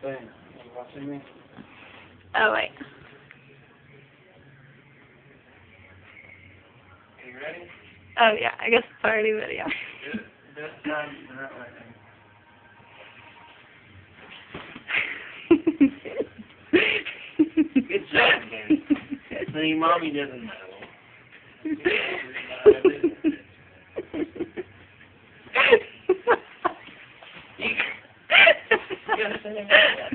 Hey, you watching me? Oh, wait. Are you ready? Oh, yeah, I guess it's already video. Good. This time, you're not looking. Good job, Danny. See, Mommy doesn't know. You gotta say that.